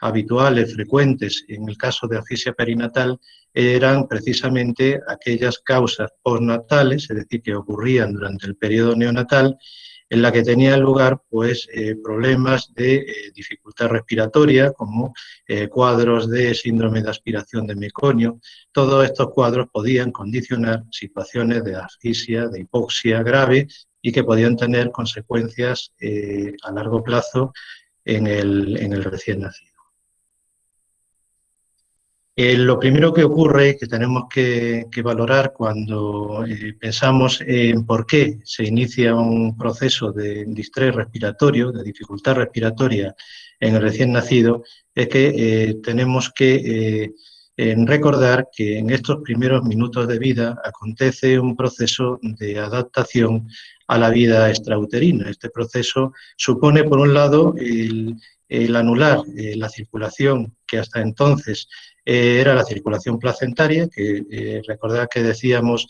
habituales, frecuentes en el caso de asfixia perinatal, eran precisamente aquellas causas postnatales, es decir, que ocurrían durante el periodo neonatal, en la que tenían lugar pues, problemas de dificultad respiratoria, como cuadros de síndrome de aspiración de meconio. Todos estos cuadros podían condicionar situaciones de asfixia, de hipoxia grave y que podían tener consecuencias a largo plazo en el recién nacido. Lo primero que ocurre, que tenemos que valorar cuando pensamos en por qué se inicia un proceso de distrés respiratorio, de dificultad respiratoria en el recién nacido, es que tenemos que recordar que en estos primeros minutos de vida acontece un proceso de adaptación a la vida extrauterina. Este proceso supone, por un lado, el anular la circulación que hasta entonces era la circulación placentaria, que recordad que decíamos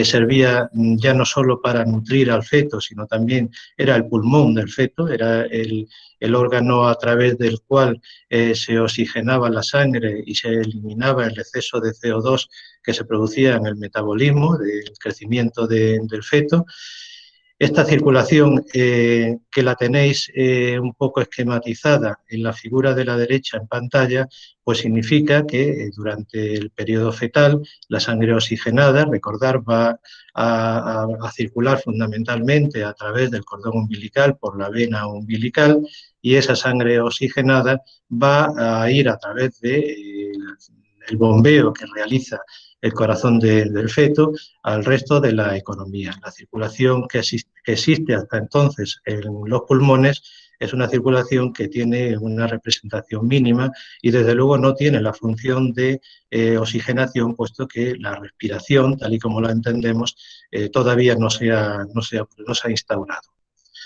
servía ya no solo para nutrir al feto, sino también era el pulmón del feto, era el órgano a través del cual se oxigenaba la sangre y se eliminaba el exceso de CO2 que se producía en el metabolismo, del crecimiento del feto. Esta circulación, que la tenéis un poco esquematizada en la figura de la derecha en pantalla, pues significa que durante el periodo fetal la sangre oxigenada, recordar, va a circular fundamentalmente a través del cordón umbilical por la vena umbilical, y esa sangre oxigenada va a ir a través del bombeo que realiza el corazón del feto al resto de la economía. La circulación que existe hasta entonces en los pulmones es una circulación que tiene una representación mínima y desde luego no tiene la función de oxigenación, puesto que la respiración, tal y como la entendemos, todavía no se ha instaurado.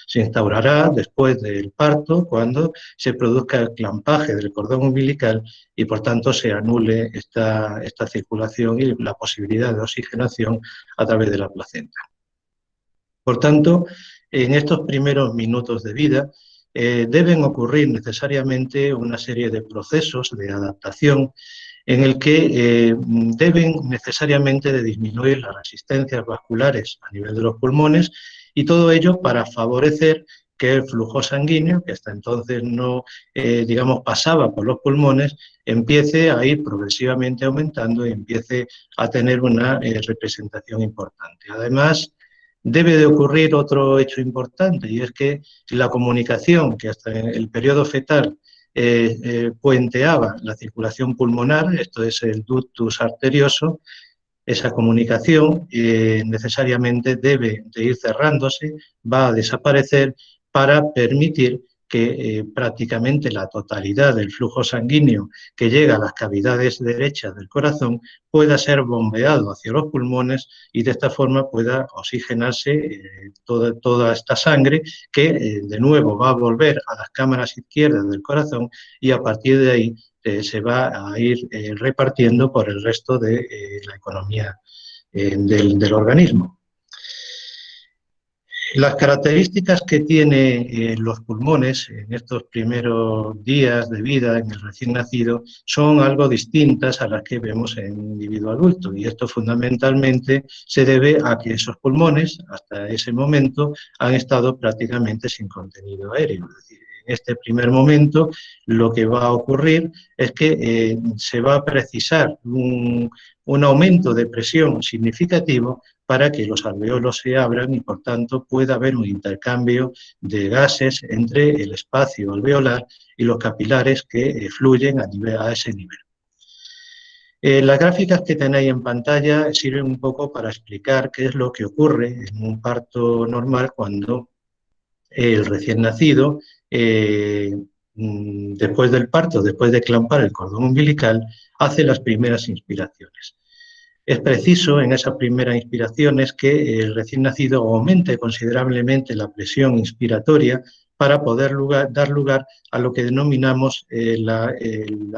Se instaurará después del parto, cuando se produzca el clampaje del cordón umbilical y por tanto se anule esta circulación y la posibilidad de oxigenación a través de la placenta. Por tanto, en estos primeros minutos de vida deben ocurrir necesariamente una serie de procesos de adaptación en el que deben necesariamente de disminuir las resistencias vasculares a nivel de los pulmones, y todo ello para favorecer que el flujo sanguíneo, que hasta entonces no, pasaba por los pulmones, empiece a ir progresivamente aumentando y empiece a tener una representación importante. Además, debe de ocurrir otro hecho importante, y es que la comunicación que hasta en el periodo fetal puenteaba la circulación pulmonar, esto es el ductus arterioso, esa comunicación necesariamente debe de ir cerrándose, va a desaparecer para permitir que prácticamente la totalidad del flujo sanguíneo que llega a las cavidades derechas del corazón pueda ser bombeado hacia los pulmones y de esta forma pueda oxigenarse toda esta sangre que de nuevo va a volver a las cámaras izquierdas del corazón, y a partir de ahí se va a ir repartiendo por el resto de la economía del organismo. Las características que tienen los pulmones en estos primeros días de vida en el recién nacido son algo distintas a las que vemos en un individuo adulto, y esto fundamentalmente se debe a que esos pulmones hasta ese momento han estado prácticamente sin contenido aéreo. Es decir, en este primer momento lo que va a ocurrir es que se va a precisar un aumento de presión significativo para que los alveolos se abran y por tanto pueda haber un intercambio de gases entre el espacio alveolar y los capilares que fluyen a ese nivel. Las gráficas que tenéis en pantalla sirven un poco para explicar qué es lo que ocurre en un parto normal cuando el recién nacido, después del parto, después de clampar el cordón umbilical, hace las primeras inspiraciones. Es preciso en esas primeras inspiraciones que el recién nacido aumente considerablemente la presión inspiratoria para poder dar lugar a lo que denominamos la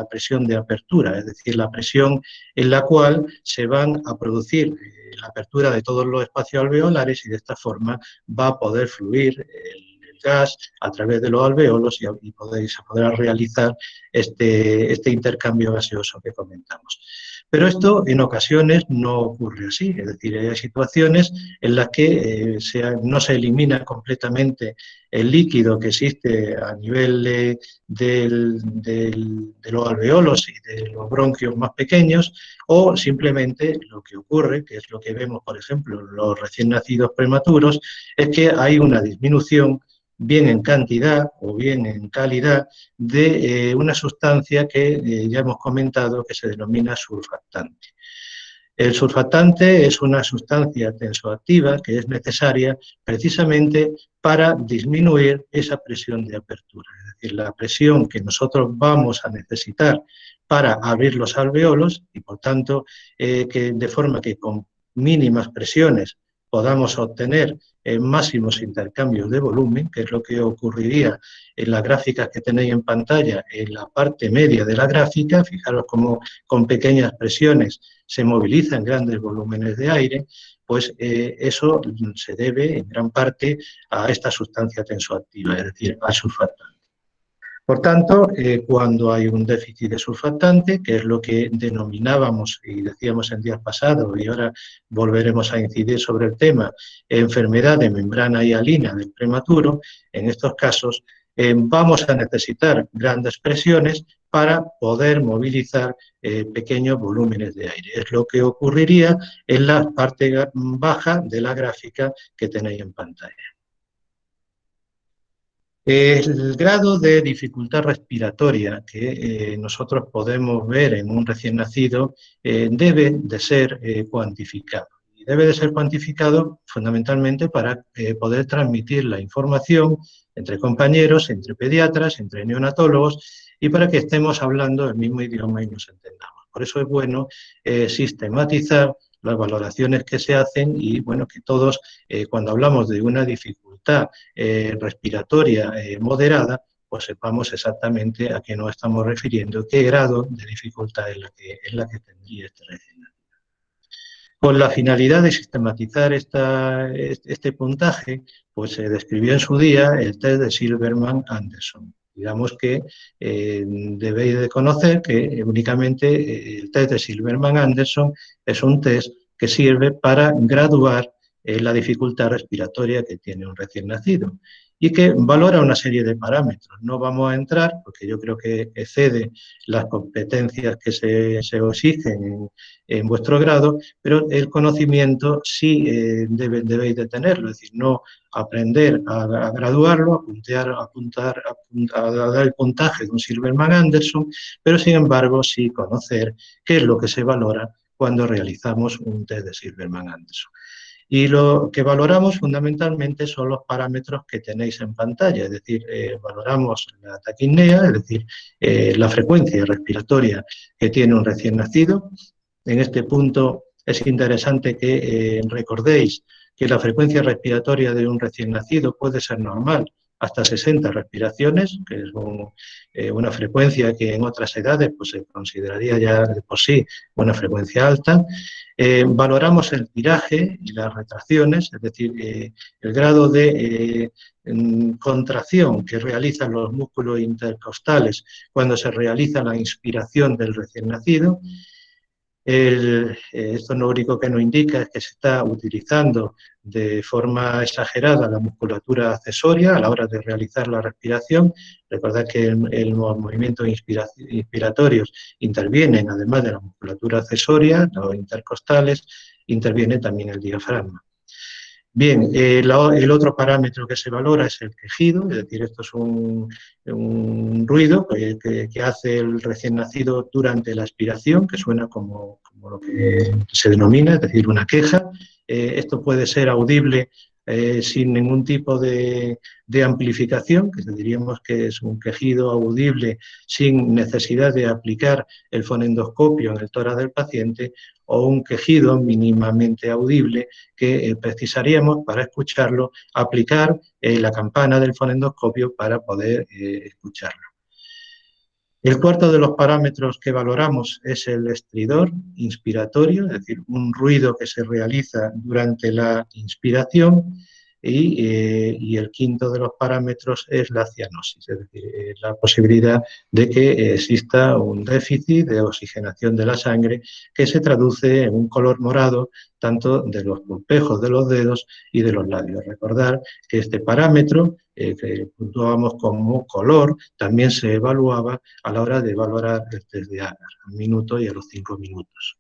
presión de apertura, es decir, la presión en la cual se van a producir la apertura de todos los espacios alveolares, y de esta forma va a poder fluir el el gas a través de los alvéolos y se podrá realizar este intercambio gaseoso que comentamos. Pero esto en ocasiones no ocurre así, es decir, hay situaciones en las que no se elimina completamente el líquido que existe a nivel de los alveolos y de los bronquios más pequeños, o simplemente lo que ocurre, que es lo que vemos, por ejemplo, en los recién nacidos prematuros, es que hay una disminución, bien en cantidad o bien en calidad, de una sustancia que ya hemos comentado que se denomina surfactante. El surfactante es una sustancia tensoactiva que es necesaria precisamente para disminuir esa presión de apertura, es decir, la presión que nosotros vamos a necesitar para abrir los alveolos y, por tanto, que de forma que con mínimas presiones podamos obtener máximos intercambios de volumen, que es lo que ocurriría en las gráficas que tenéis en pantalla, en la parte media de la gráfica. Fijaros cómo con pequeñas presiones se movilizan grandes volúmenes de aire, pues eso se debe en gran parte a esta sustancia tensoactiva, es decir, al surfactante. Por tanto, cuando hay un déficit de surfactante, que es lo que denominábamos y decíamos en días pasados, y ahora volveremos a incidir sobre el tema, enfermedad de membrana hialina del prematuro, en estos casos vamos a necesitar grandes presiones para poder movilizar pequeños volúmenes de aire. Es lo que ocurriría en la parte baja de la gráfica que tenéis en pantalla. El grado de dificultad respiratoria que nosotros podemos ver en un recién nacido debe de ser cuantificado. Y debe de ser cuantificado fundamentalmente para poder transmitir la información entre compañeros, entre pediatras, entre neonatólogos y para que estemos hablando el mismo idioma y nos entendamos. Por eso es bueno sistematizar las valoraciones que se hacen y bueno, que todos cuando hablamos de una dificultad respiratoria moderada, pues sepamos exactamente a qué nos estamos refiriendo, qué grado de dificultad es la que tendría este recién nacido. Con la finalidad de sistematizar este puntaje, pues se describió en su día el test de Silberman-Anderson. Digamos que debéis de conocer que únicamente el test de Silberman-Anderson es un test que sirve para graduar la dificultad respiratoria que tiene un recién nacido y que valora una serie de parámetros. No vamos a entrar, porque yo creo que excede las competencias que se exigen en vuestro grado, pero el conocimiento sí debéis de tenerlo, es decir, no aprender a graduarlo, a dar el puntaje de un Silberman-Anderson, pero sin embargo sí conocer qué es lo que se valora cuando realizamos un test de Silberman-Anderson. Y lo que valoramos fundamentalmente son los parámetros que tenéis en pantalla, es decir, valoramos la taquipnea, es decir, la frecuencia respiratoria que tiene un recién nacido. En este punto es interesante que recordéis que la frecuencia respiratoria de un recién nacido puede ser normal, hasta 60 respiraciones, que es una frecuencia que en otras edades pues, se consideraría ya de por sí una frecuencia alta. Valoramos el tiraje y las retracciones, es decir, el grado de contracción que realizan los músculos intercostales cuando se realiza la inspiración del recién nacido. Esto lo único que nos indica es que se está utilizando de forma exagerada la musculatura accesoria a la hora de realizar la respiración. Recordad que los movimientos inspiratorios intervienen, además de la musculatura accesoria, los intercostales, interviene también el diafragma. Bien, el otro parámetro que se valora es el quejido, es decir, esto es un ruido que hace el recién nacido durante la expiración, que suena como lo que se denomina, es decir, una queja. Esto puede ser audible sin ningún tipo de amplificación, que diríamos que es un quejido audible sin necesidad de aplicar el fonendoscopio en el tórax del paciente, o un quejido mínimamente audible que precisaríamos para escucharlo aplicar la campana del fonendoscopio para poder escucharlo. El cuarto de los parámetros que valoramos es el estridor inspiratorio, es decir, un ruido que se realiza durante la inspiración. y el quinto de los parámetros es la cianosis, es decir, la posibilidad de que exista un déficit de oxigenación de la sangre que se traduce en un color morado tanto de los pulpejos de los dedos y de los labios. Recordar que este parámetro, que puntuábamos como color, también se evaluaba a la hora de evaluar el test de Agar, al minuto y a los 5 minutos.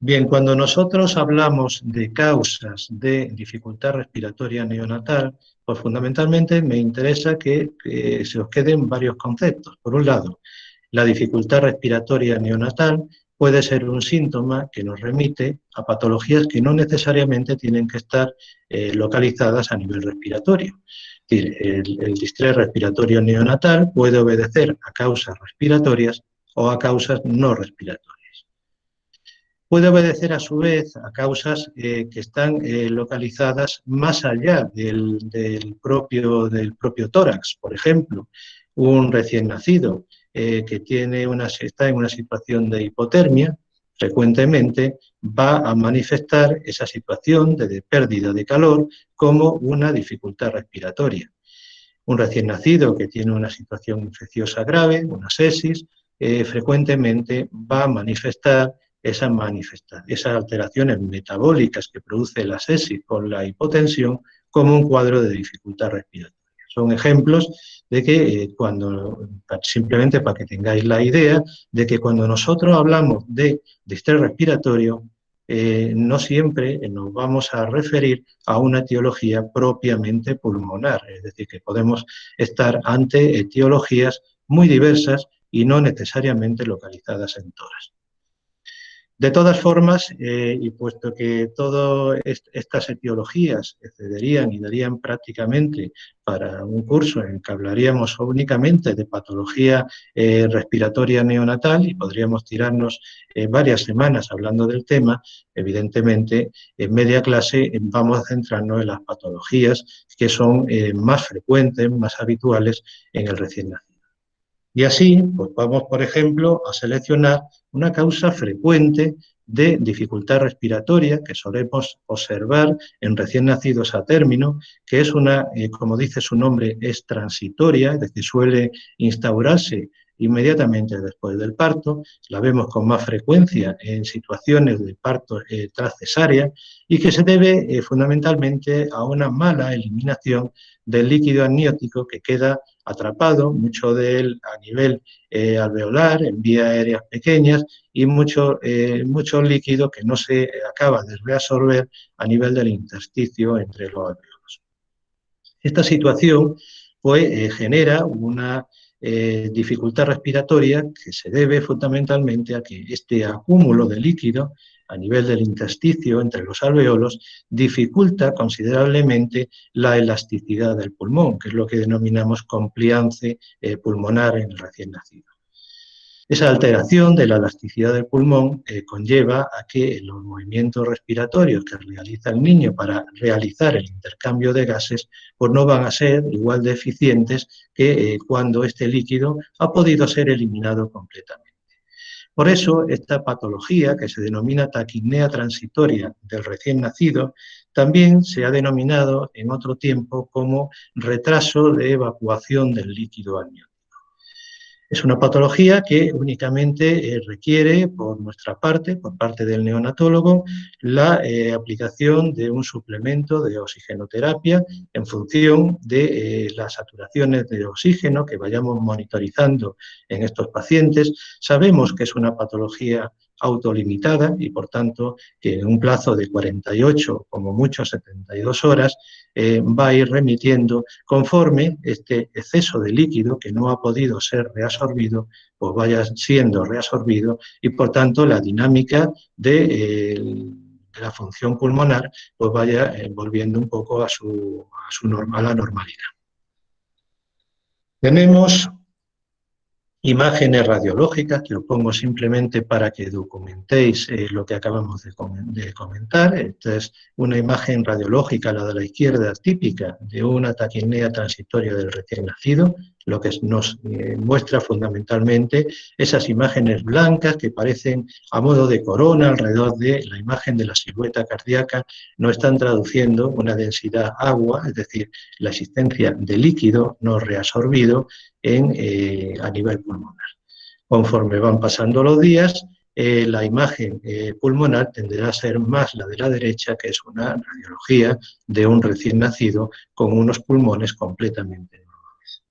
Bien, cuando nosotros hablamos de causas de dificultad respiratoria neonatal, pues fundamentalmente me interesa que se os queden varios conceptos. Por un lado, la dificultad respiratoria neonatal puede ser un síntoma que nos remite a patologías que no necesariamente tienen que estar localizadas a nivel respiratorio. Es decir, el distrés respiratorio neonatal puede obedecer a causas respiratorias o a causas no respiratorias. Puede obedecer a su vez a causas que están localizadas más allá del propio tórax. Por ejemplo, un recién nacido que está en una situación de hipotermia, frecuentemente va a manifestar esa situación de pérdida de calor como una dificultad respiratoria. Un recién nacido que tiene una situación infecciosa grave, una sepsis, frecuentemente va a manifestar esas alteraciones metabólicas que produce la sepsis con la hipotensión como un cuadro de dificultad respiratoria. Son ejemplos de que simplemente para que tengáis la idea de que cuando nosotros hablamos de distrés respiratorio, no siempre nos vamos a referir a una etiología propiamente pulmonar, es decir, que podemos estar ante etiologías muy diversas y no necesariamente localizadas en tórax. De todas formas, y puesto que todas estas etiologías excederían y darían prácticamente para un curso en el que hablaríamos únicamente de patología respiratoria neonatal y podríamos tirarnos varias semanas hablando del tema, evidentemente en media clase vamos a centrarnos en las patologías que son más frecuentes, más habituales en el recién nacido. Y así, pues vamos, por ejemplo, a seleccionar una causa frecuente de dificultad respiratoria que solemos observar en recién nacidos a término, que es como dice su nombre, es transitoria, es decir, suele instaurarse inmediatamente después del parto, la vemos con más frecuencia en situaciones de parto tras cesárea y que se debe fundamentalmente a una mala eliminación del líquido amniótico que queda atrapado, mucho de él a nivel alveolar, en vías aéreas pequeñas y mucho líquido que no se acaba de reabsorber a nivel del intersticio entre los alveolos. Esta situación pues, genera una dificultad respiratoria que se debe fundamentalmente a que este acúmulo de líquido a nivel del intersticio entre los alveolos dificulta considerablemente la elasticidad del pulmón, que es lo que denominamos compliance pulmonar en el recién nacido. Esa alteración de la elasticidad del pulmón conlleva a que los movimientos respiratorios que realiza el niño para realizar el intercambio de gases pues no van a ser igual de eficientes que cuando este líquido ha podido ser eliminado completamente. Por eso, esta patología, que se denomina taquipnea transitoria del recién nacido, también se ha denominado en otro tiempo como retraso de evacuación del líquido amniótico. Es una patología que únicamente requiere, por nuestra parte, por parte del neonatólogo, la aplicación de un suplemento de oxigenoterapia en función de las saturaciones de oxígeno que vayamos monitorizando en estos pacientes. Sabemos que es una patología autolimitada y, por tanto, que en un plazo de 48, como mucho 72 horas, va a ir remitiendo conforme este exceso de líquido que no ha podido ser reabsorbido, pues vaya siendo reabsorbido y, por tanto, la dinámica de la función pulmonar pues vaya volviendo un poco a la normalidad. Tenemos imágenes radiológicas, que os pongo simplemente para que documentéis lo que acabamos de comentar. Esta es una imagen radiológica, la de la izquierda, típica de una taquipnea transitoria del recién nacido. lo que nos muestra fundamentalmente esas imágenes blancas que parecen a modo de corona alrededor de la imagen de la silueta cardíaca, no están traduciendo una densidad agua, es decir, la existencia de líquido no reabsorbido a nivel pulmonar. Conforme van pasando los días, la imagen pulmonar tenderá a ser más la de la derecha, que es una radiología de un recién nacido con unos pulmones completamente normales.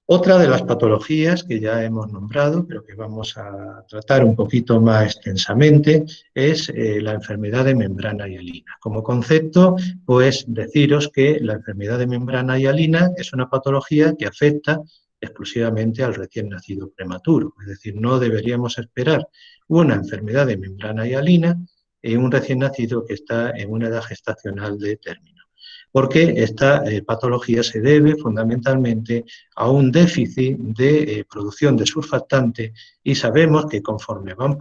Otra de las patologías que ya hemos nombrado, pero que vamos a tratar un poquito más extensamente, es la enfermedad de membrana hialina. Como concepto, pues deciros que la enfermedad de membrana hialina es una patología que afecta exclusivamente al recién nacido prematuro. Es decir, no deberíamos esperar una enfermedad de membrana hialina en un recién nacido que está en una edad gestacional de término, porque esta patología se debe fundamentalmente a un déficit de producción de surfactante, y sabemos que conforme van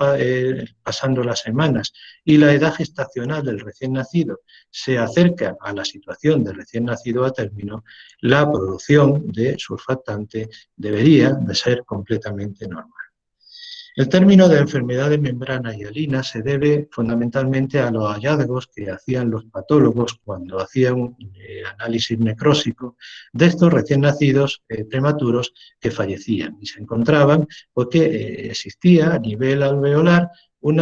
pasando las semanas y la edad gestacional del recién nacido se acerca a la situación del recién nacido a término, la producción de surfactante debería de ser completamente normal. El término de enfermedad de membrana hialina se debe fundamentalmente a los hallazgos que hacían los patólogos cuando hacían un análisis necrósico de estos recién nacidos prematuros que fallecían, y se encontraban porque existía a nivel alveolar un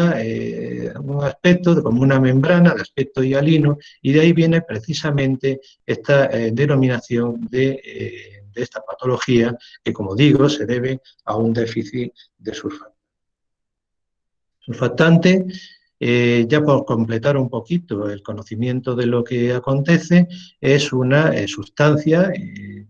aspecto como una membrana de aspecto hialino, y de ahí viene precisamente esta denominación de esta patología, que, como digo, se debe a un déficit de surfactante. Surfactante, ya por completar un poquito el conocimiento de lo que acontece, es una sustancia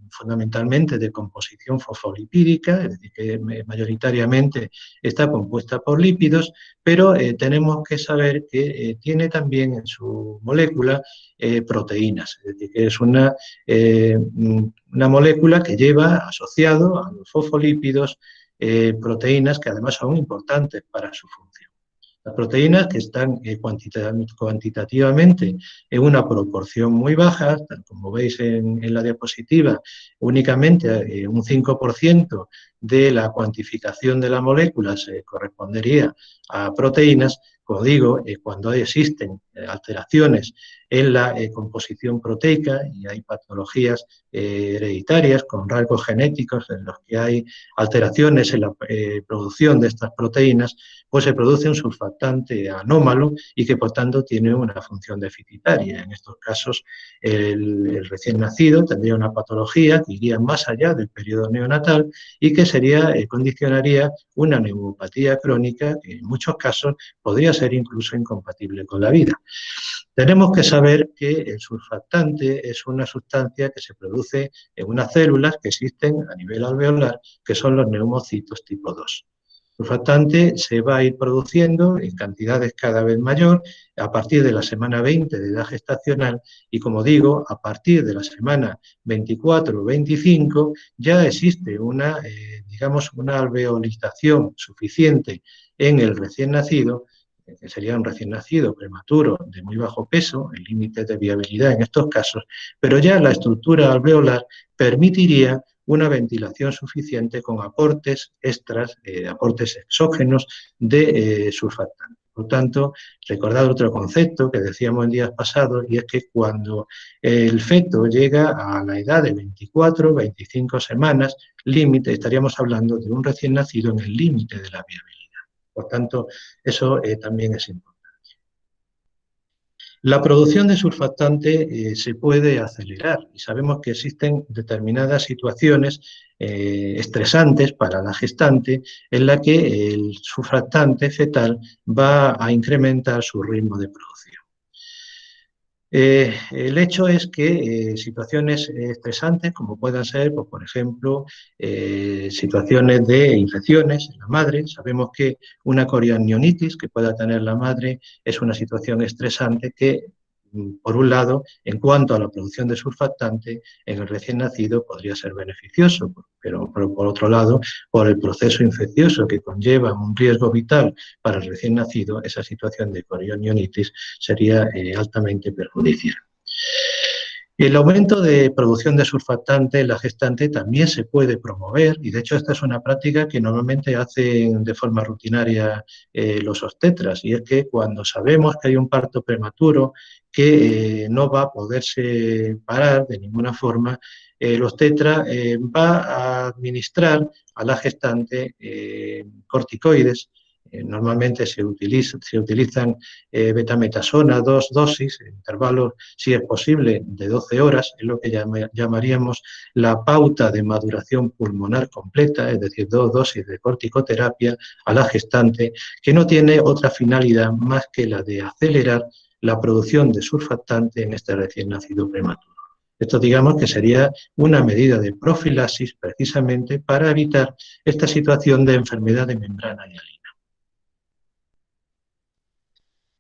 fundamentalmente de composición fosfolipídica, es decir, que mayoritariamente está compuesta por lípidos, pero tenemos que saber que tiene también en su molécula proteínas, es decir, que es una molécula que lleva asociado a los fosfolípidos proteínas que además son importantes para su función. Las proteínas, que están cuantitativamente en una proporción muy baja, como veis en la diapositiva, únicamente un 5% de la cuantificación de la molécula se correspondería a proteínas. Como digo, cuando existen alteraciones en la composición proteica, y hay patologías hereditarias con rasgos genéticos en los que hay alteraciones en la producción de estas proteínas, pues se produce un surfactante anómalo y que por tanto tiene una función deficitaria. En estos casos el recién nacido tendría una patología que iría más allá del periodo neonatal y que condicionaría una neumopatía crónica que en muchos casos podría ser incluso incompatible con la vida. Tenemos que saber que el surfactante es una sustancia que se produce en unas células que existen a nivel alveolar, que son los neumocitos tipo 2. El surfactante se va a ir produciendo en cantidades cada vez mayor a partir de la semana 20 de edad gestacional, y, como digo, a partir de la semana 24 o 25 ya existe digamos, una alveolización suficiente en el recién nacido, que sería un recién nacido prematuro de muy bajo peso, el límite de viabilidad en estos casos, pero ya la estructura alveolar permitiría una ventilación suficiente con aportes extras, aportes exógenos de surfactante. Por tanto, recordad otro concepto que decíamos en días pasados, y es que cuando el feto llega a la edad de 24 o 25 semanas, límite, estaríamos hablando de un recién nacido en el límite de la viabilidad. Por tanto, eso también es importante. La producción de surfactante se puede acelerar, y sabemos que existen determinadas situaciones estresantes para la gestante en la que el surfactante fetal va a incrementar su ritmo de producción. El hecho es que situaciones estresantes, como puedan ser, pues, por ejemplo, situaciones de infecciones en la madre, sabemos que una coriamnionitis que pueda tener la madre es una situación estresante que, por un lado, en cuanto a la producción de surfactante, en el recién nacido podría ser beneficioso, pero por otro lado, por el proceso infeccioso que conlleva un riesgo vital para el recién nacido, esa situación de coriamnionitis sería altamente perjudicial. El aumento de producción de surfactante en la gestante también se puede promover y de hecho esta es una práctica que normalmente hacen de forma rutinaria los obstetras y es que cuando sabemos que hay un parto prematuro que no va a poderse parar de ninguna forma, el obstetra va a administrar a la gestante corticoides. Normalmente se utilizan betametasona, 2 dosis, en intervalos, si es posible, de 12 horas, es lo que llamaríamos la pauta de maduración pulmonar completa, es decir, 2 dosis de corticoterapia a la gestante, que no tiene otra finalidad más que la de acelerar la producción de surfactante en este recién nacido prematuro. Esto digamos que sería una medida de profilaxis precisamente para evitar esta situación de enfermedad de membrana hialina.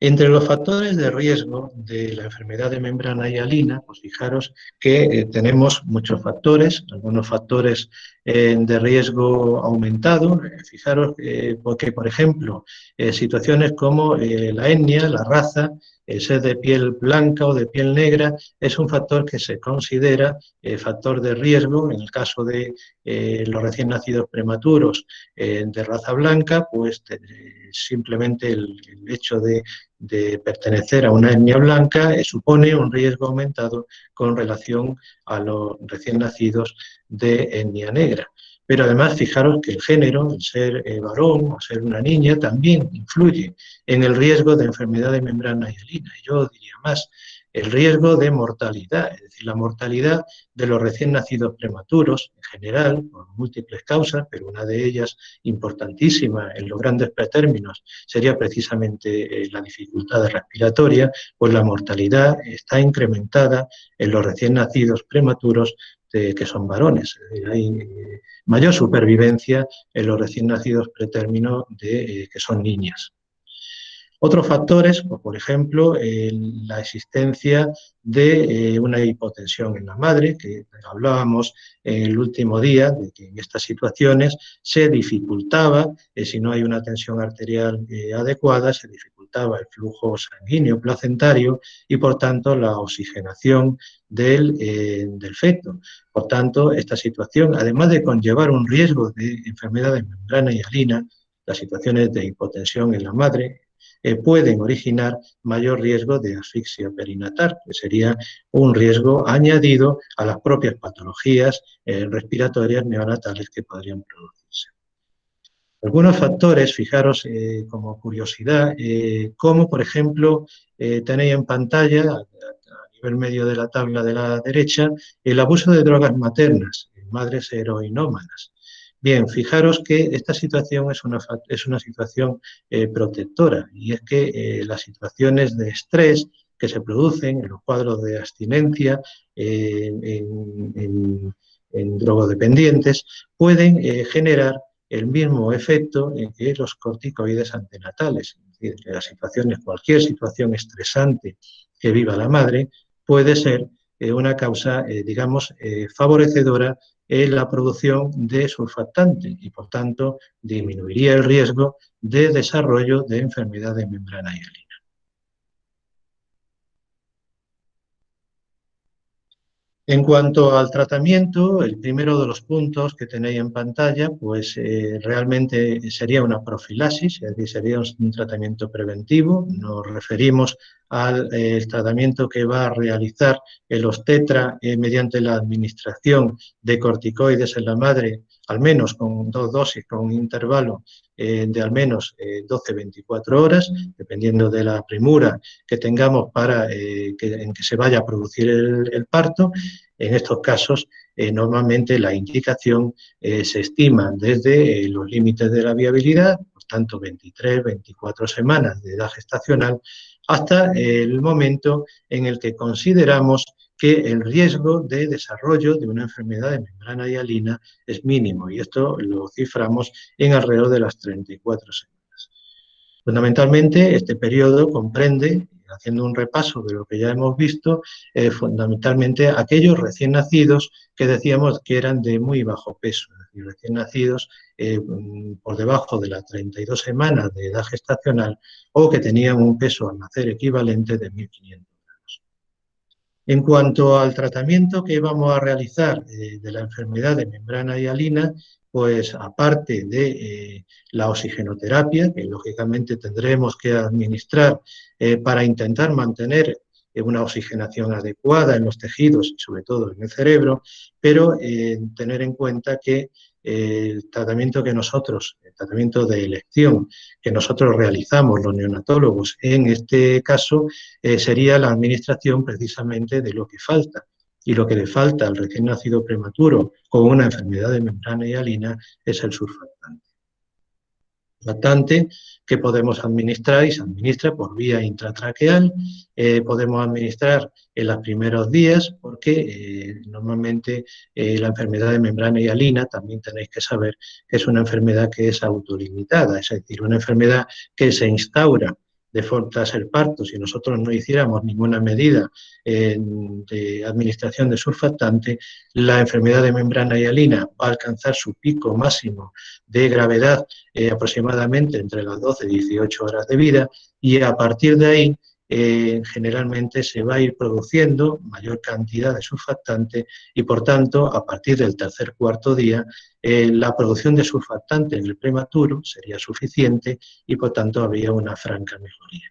Entre los factores de riesgo de la enfermedad de membrana hialina, pues fijaros que tenemos muchos factores, algunos factores de riesgo aumentado. Fijaros porque, por ejemplo, situaciones como la etnia, la raza, ser de piel blanca o de piel negra, es un factor que se considera factor de riesgo. En el caso de los recién nacidos prematuros de raza blanca, pues simplemente el hecho de pertenecer a una etnia blanca supone un riesgo aumentado con relación a los recién nacidos de etnia negra. Pero además, fijaros que el género, el ser varón o ser una niña, también influye en el riesgo de enfermedad de membrana hialina. Yo diría más, el riesgo de mortalidad, es decir, la mortalidad de los recién nacidos prematuros, en general, por múltiples causas, pero una de ellas importantísima en los grandes pretérminos sería precisamente la dificultad respiratoria, pues la mortalidad está incrementada en los recién nacidos prematuros que son varones. Hay mayor supervivencia en los recién nacidos pretérminos que son niñas. Otros factores, pues, por ejemplo, la existencia de una hipotensión en la madre, que hablábamos el último día, de que en estas situaciones se dificultaba, si no hay una tensión arterial adecuada, se dificultaba el flujo sanguíneo placentario y, por tanto, la oxigenación del feto. Por tanto, esta situación, además de conllevar un riesgo de enfermedad de membrana hialina, las situaciones de hipotensión en la madre, pueden originar mayor riesgo de asfixia perinatal, que sería un riesgo añadido a las propias patologías respiratorias neonatales que podrían producirse. Algunos factores, fijaros como curiosidad, como por ejemplo tenéis en pantalla, a nivel medio de la tabla de la derecha, el abuso de drogas maternas en madres heroinómanas. Bien, fijaros que esta situación es una situación protectora y es que las situaciones de estrés que se producen en los cuadros de abstinencia en drogodependientes pueden generar el mismo efecto que los corticoides antenatales. Es decir, que las situaciones, cualquier situación estresante que viva la madre puede ser una causa, digamos, favorecedora en la producción de surfactante y, por tanto, disminuiría el riesgo de desarrollo de enfermedad de membrana hialina. En cuanto al tratamiento, el primero de los puntos que tenéis en pantalla, pues realmente sería una profilaxis, es decir, sería un tratamiento preventivo. Nos referimos al tratamiento que va a realizar el obstetra mediante la administración de corticoides en la madre, al menos con 2 dosis, con un intervalo de al menos 12-24 horas, dependiendo de la premura que tengamos en que se vaya a producir el parto. En estos casos, normalmente la indicación se estima desde los límites de la viabilidad, por tanto 23-24 semanas de edad gestacional, hasta el momento en el que consideramos que el riesgo de desarrollo de una enfermedad de membrana hialina es mínimo, y esto lo ciframos en alrededor de las 34 semanas. Fundamentalmente, este periodo comprende, haciendo un repaso de lo que ya hemos visto, fundamentalmente aquellos recién nacidos que decíamos que eran de muy bajo peso, es decir, recién nacidos por debajo de las 32 semanas de edad gestacional o que tenían un peso al nacer equivalente de 1.500 gramos. En cuanto al tratamiento que vamos a realizar de la enfermedad de membrana hialina, pues aparte de la oxigenoterapia, que lógicamente tendremos que administrar para intentar mantener una oxigenación adecuada en los tejidos y sobre todo en el cerebro, pero tener en cuenta que el tratamiento que nosotros, el tratamiento de elección que nosotros realizamos los neonatólogos en este caso, sería la administración precisamente de lo que falta. Y lo que le falta al recién nacido prematuro con una enfermedad de membrana hialina es el surfactante. Surfactante que podemos administrar y se administra por vía intratraqueal, podemos administrar en los primeros días porque normalmente la enfermedad de membrana hialina también tenéis que saber que es una enfermedad que es autolimitada, es decir, una enfermedad que se instaura de tras el parto, si nosotros no hiciéramos ninguna medida de administración de surfactante, la enfermedad de membrana hialina va a alcanzar su pico máximo de gravedad aproximadamente entre las 12 y 18 horas de vida y a partir de ahí generalmente se va a ir produciendo mayor cantidad de surfactante y por tanto a partir del tercer cuarto día la producción de surfactante en el prematuro sería suficiente y por tanto habría una franca mejoría.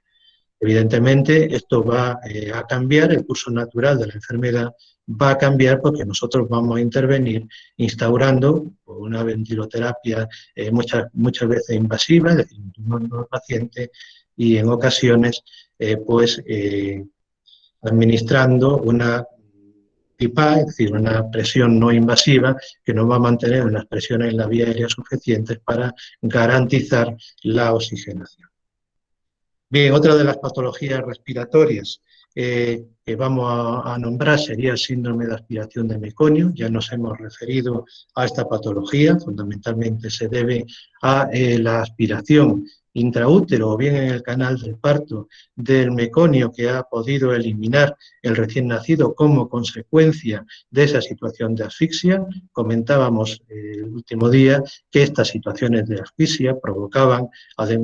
Evidentemente, esto va a cambiar, el curso natural de la enfermedad va a cambiar porque nosotros vamos a intervenir instaurando una ventiloterapia muchas veces invasiva, es decir, intumando al paciente y en ocasiones administrando una PIPA, es decir, una presión no invasiva que nos va a mantener unas presiones en la vía aérea suficientes para garantizar la oxigenación. Bien, otra de las patologías respiratorias que vamos a nombrar sería el síndrome de aspiración de meconio. Ya nos hemos referido a esta patología, fundamentalmente se debe a la aspiración intraútero o bien en el canal del parto del meconio que ha podido eliminar el recién nacido como consecuencia de esa situación de asfixia. Comentábamos el último día que estas situaciones de asfixia provocaban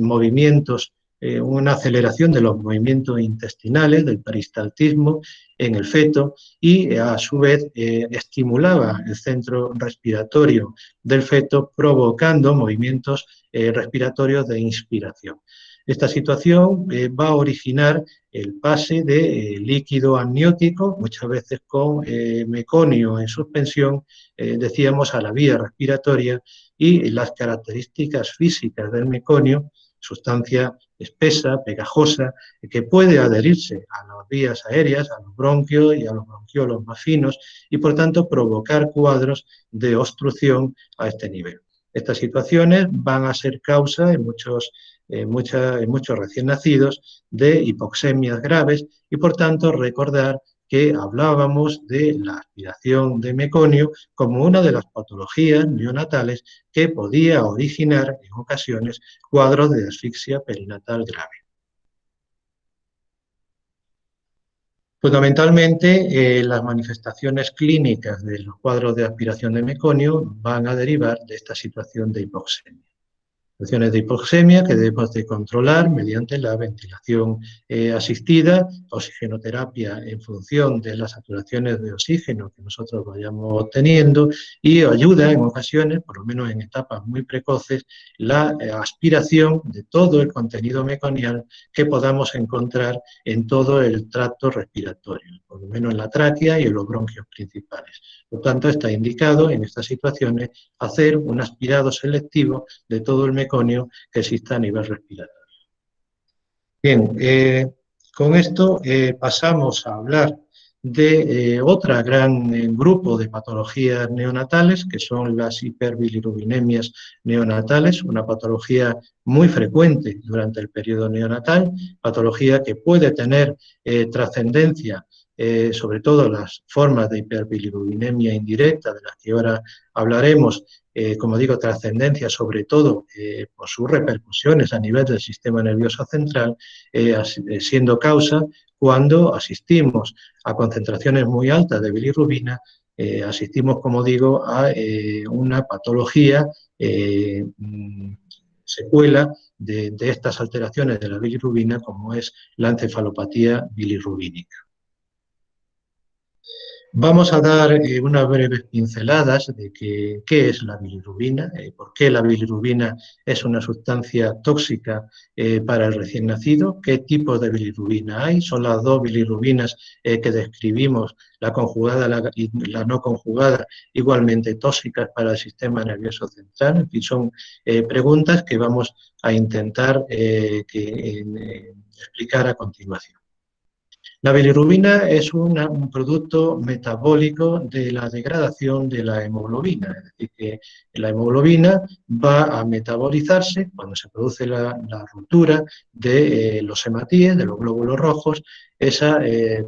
movimientos una aceleración de los movimientos intestinales, del peristaltismo en el feto y a su vez estimulaba el centro respiratorio del feto provocando movimientos respiratorios de inspiración. Esta situación va a originar el pase de líquido amniótico, muchas veces con meconio en suspensión, decíamos, a la vía respiratoria y las características físicas del meconio, sustancia espesa, pegajosa, que puede adherirse a las vías aéreas, a los bronquios y a los bronquiolos más finos y por tanto provocar cuadros de obstrucción a este nivel. Estas situaciones van a ser causa en muchos recién nacidos de hipoxemias graves y por tanto recordar que hablábamos de la aspiración de meconio como una de las patologías neonatales que podía originar en ocasiones cuadros de asfixia perinatal grave. Fundamentalmente, las manifestaciones clínicas de los cuadros de aspiración de meconio van a derivar de esta situación de hipoxemia. Situaciones de hipoxemia que debemos de controlar mediante la ventilación asistida, oxigenoterapia en función de las saturaciones de oxígeno que nosotros vayamos obteniendo y ayuda en ocasiones, por lo menos en etapas muy precoces, la aspiración de todo el contenido meconial que podamos encontrar en todo el tracto respiratorio, por lo menos en la tráquea y en los bronquios principales. Por tanto, está indicado en estas situaciones hacer un aspirado selectivo de todo el meconio que exista a nivel respiratorio. Bien, con esto pasamos a hablar de otro gran grupo de patologías neonatales, que son las hiperbilirubinemias neonatales, una patología muy frecuente durante el periodo neonatal, patología que puede tener trascendencia, sobre todo las formas de hiperbilirubinemia indirecta, de las que ahora hablaremos, como digo, trascendencia sobre todo por sus repercusiones a nivel del sistema nervioso central, siendo causa cuando asistimos a concentraciones muy altas de bilirrubina, asistimos, como digo, a una patología secuela de estas alteraciones de la bilirrubina, como es la encefalopatía bilirrubínica. Vamos a dar unas breves pinceladas de qué es la bilirrubina, por qué la bilirrubina es una sustancia tóxica para el recién nacido, qué tipos de bilirrubina hay. Son las dos bilirrubinas que describimos, la conjugada y la no conjugada, igualmente tóxicas para el sistema nervioso central. En fin, son preguntas que vamos a intentar explicar a continuación. La bilirrubina es un producto metabólico de la degradación de la hemoglobina, es decir, que la hemoglobina va a metabolizarse cuando se produce la ruptura de los hematíes, de los glóbulos rojos. Esa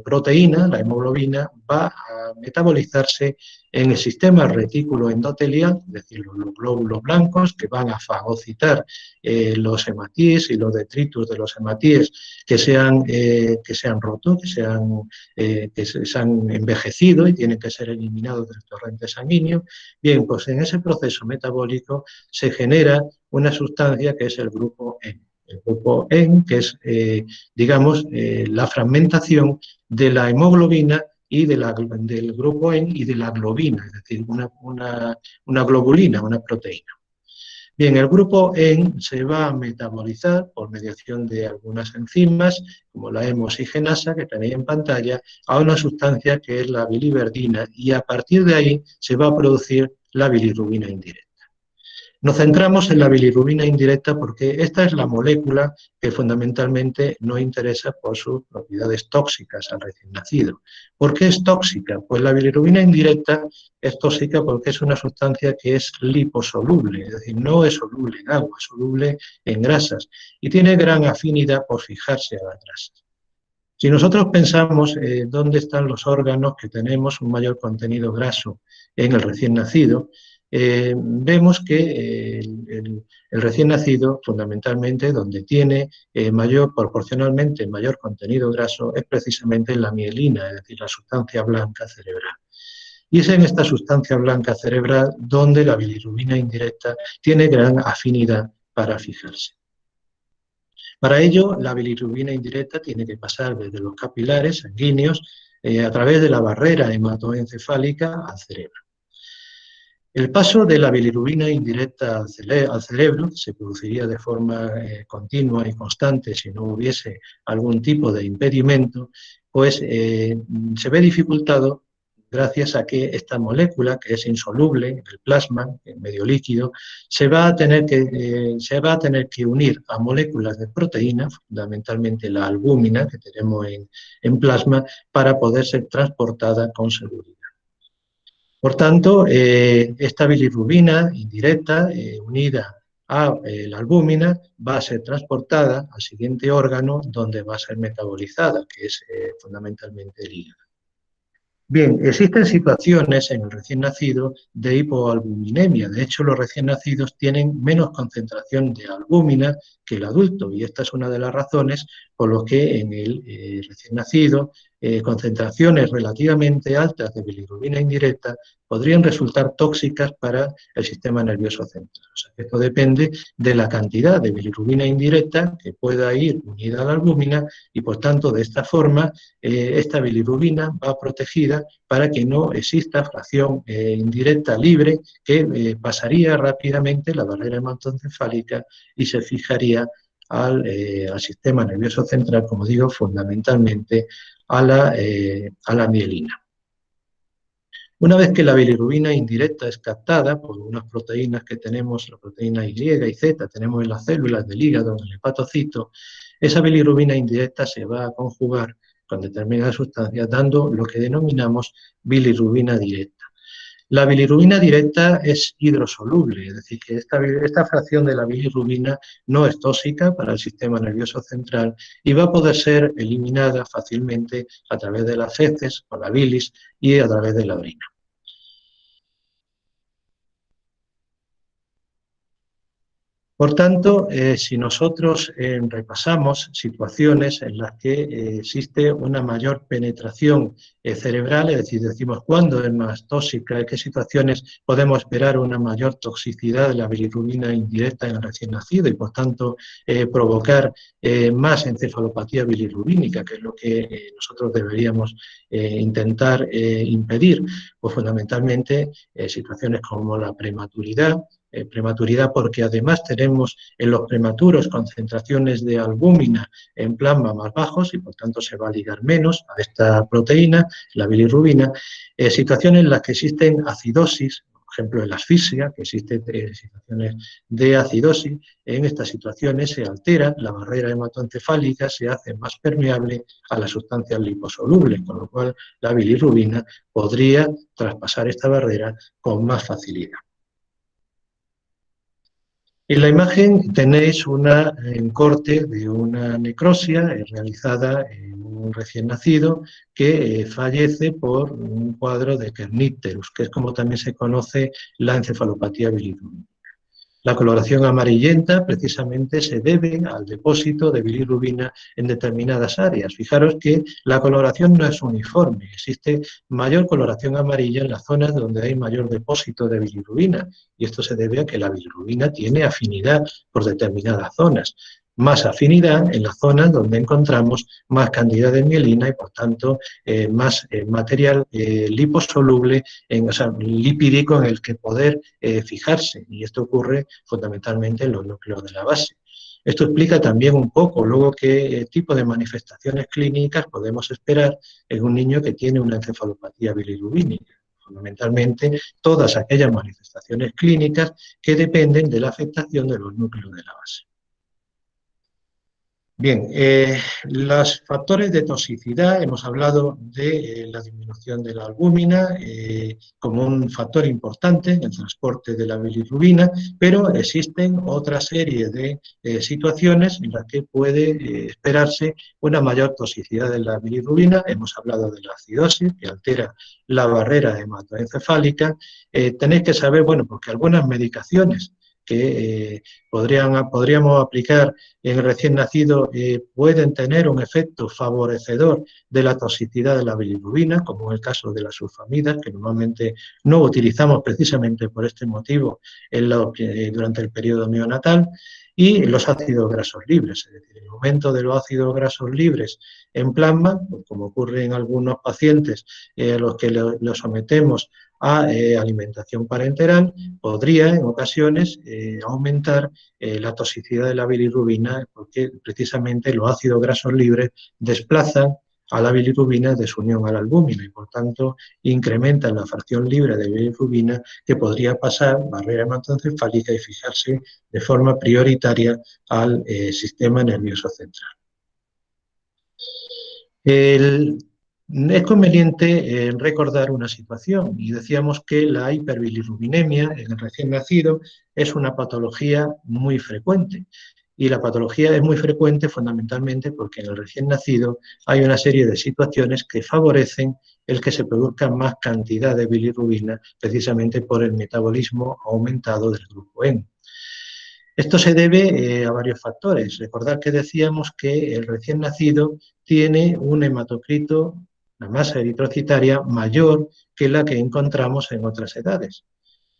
proteína, la hemoglobina, va a metabolizarse en el sistema retículo endotelial, es decir, los glóbulos blancos que van a fagocitar los hematíes y los detritus de los hematíes que se han roto, que se han envejecido y tienen que ser eliminados del torrente sanguíneo. Bien, pues en ese proceso metabólico se genera una sustancia que es el grupo EN. El grupo EN, que es, digamos, la fragmentación de la hemoglobina y del grupo EN y de la globina, es decir, una globulina, una proteína. Bien, el grupo EN se va a metabolizar por mediación de algunas enzimas, como la hemosigenasa que tenéis en pantalla, a una sustancia que es la biliverdina y a partir de ahí se va a producir la bilirrubina indirecta. Nos centramos en la bilirrubina indirecta porque esta es la molécula que fundamentalmente nos interesa por sus propiedades tóxicas al recién nacido. ¿Por qué es tóxica? Pues la bilirrubina indirecta es tóxica porque es una sustancia que es liposoluble, es decir, no es soluble en agua, es soluble en grasas y tiene gran afinidad por fijarse a las grasas. Si nosotros pensamos dónde están los órganos que tenemos un mayor contenido graso en el recién nacido, vemos que el recién nacido, fundamentalmente, donde tiene proporcionalmente mayor contenido graso, es precisamente en la mielina, es decir, la sustancia blanca cerebral. Y es en esta sustancia blanca cerebral donde la bilirrubina indirecta tiene gran afinidad para fijarse. Para ello, la bilirrubina indirecta tiene que pasar desde los capilares sanguíneos a través de la barrera hematoencefálica al cerebro. El paso de la bilirrubina indirecta al cerebro se produciría de forma continua y constante si no hubiese algún tipo de impedimento, pues se ve dificultado gracias a que esta molécula, que es insoluble en el plasma, en medio líquido, se va a tener que unir a moléculas de proteína, fundamentalmente la albúmina que tenemos en plasma, para poder ser transportada con seguridad. Por tanto, esta bilirrubina indirecta, unida a la albúmina, va a ser transportada al siguiente órgano donde va a ser metabolizada, que es fundamentalmente el hígado. Bien, existen situaciones en el recién nacido de hipoalbuminemia. De hecho, los recién nacidos tienen menos concentración de albúmina que el adulto y esta es una de las razones por las que en el recién nacido concentraciones relativamente altas de bilirrubina indirecta podrían resultar tóxicas para el sistema nervioso central. O sea, esto depende de la cantidad de bilirrubina indirecta que pueda ir unida a la albúmina y, por tanto, de esta forma, esta bilirrubina va protegida para que no exista fracción indirecta libre que pasaría rápidamente la barrera hematoencefálica y se fijaría al sistema nervioso central, como digo, fundamentalmente a la mielina. Una vez que la bilirrubina indirecta es captada por unas proteínas que tenemos, la proteína Y y Z, tenemos en las células del hígado, en el hepatocito, esa bilirrubina indirecta se va a conjugar con determinadas sustancias, dando lo que denominamos bilirrubina directa. La bilirrubina directa es hidrosoluble, es decir, que esta fracción de la bilirrubina no es tóxica para el sistema nervioso central y va a poder ser eliminada fácilmente a través de las heces o la bilis y a través de la orina. Por tanto, si nosotros repasamos situaciones en las que existe una mayor penetración cerebral, es decir, decimos cuándo es más tóxica, en qué situaciones podemos esperar una mayor toxicidad de la bilirrubina indirecta en el recién nacido y, por tanto, provocar más encefalopatía bilirrubínica, que es lo que nosotros deberíamos intentar impedir, pues fundamentalmente situaciones como la prematuridad, porque además tenemos en los prematuros concentraciones de albúmina en plasma más bajos y por tanto se va a ligar menos a esta proteína, la bilirrubina, situaciones en las que existen acidosis, por ejemplo en la asfixia, que existen situaciones de acidosis, en estas situaciones se altera la barrera hematoencefálica, se hace más permeable a las sustancias liposolubles, con lo cual la bilirrubina podría traspasar esta barrera con más facilidad. En la imagen tenéis un corte de una necrosia realizada en un recién nacido que fallece por un cuadro de kernípterus, que es como también se conoce la encefalopatía bilirrubínica. La coloración amarillenta precisamente se debe al depósito de bilirrubina en determinadas áreas. Fijaros que la coloración no es uniforme, existe mayor coloración amarilla en las zonas donde hay mayor depósito de bilirrubina y esto se debe a que la bilirrubina tiene afinidad por determinadas zonas. Más afinidad en las zonas donde encontramos más cantidad de mielina y, por tanto, más material liposoluble, o sea, lipídico en el que poder fijarse. Y esto ocurre fundamentalmente en los núcleos de la base. Esto explica también un poco luego qué tipo de manifestaciones clínicas podemos esperar en un niño que tiene una encefalopatía bilirrubínica. Fundamentalmente, todas aquellas manifestaciones clínicas que dependen de la afectación de los núcleos de la base. Bien, los factores de toxicidad, hemos hablado de la disminución de la albúmina como un factor importante en el transporte de la bilirrubina, pero existen otra serie de situaciones en las que puede esperarse una mayor toxicidad de la bilirrubina. Hemos hablado de la acidosis, que altera la barrera hematoencefálica. Tenéis que saber, bueno, porque algunas medicaciones que podríamos aplicar en el recién nacido pueden tener un efecto favorecedor de la toxicidad de la bilirrubina, como en el caso de las sulfamidas, que normalmente no utilizamos precisamente por este motivo durante el periodo neonatal, y los ácidos grasos libres, es decir, el aumento de los ácidos grasos libres en plasma, como ocurre en algunos pacientes a los que los sometemos a alimentación parenteral, podría en ocasiones aumentar la toxicidad de la bilirrubina, porque precisamente los ácidos grasos libres desplazan a la bilirrubina de su unión a la albúmina y por tanto incrementan la fracción libre de bilirrubina que podría pasar barrera hematoencefálica y fijarse de forma prioritaria al sistema nervioso central. Es conveniente recordar una situación y decíamos que la hiperbilirrubinemia en el recién nacido es una patología muy frecuente y la patología es muy frecuente fundamentalmente porque en el recién nacido hay una serie de situaciones que favorecen el que se produzca más cantidad de bilirrubina precisamente por el metabolismo aumentado del grupo N. Esto se debe a varios factores. Recordad que decíamos que el recién nacido tiene un hematocrito, la masa eritrocitaria, mayor que la que encontramos en otras edades.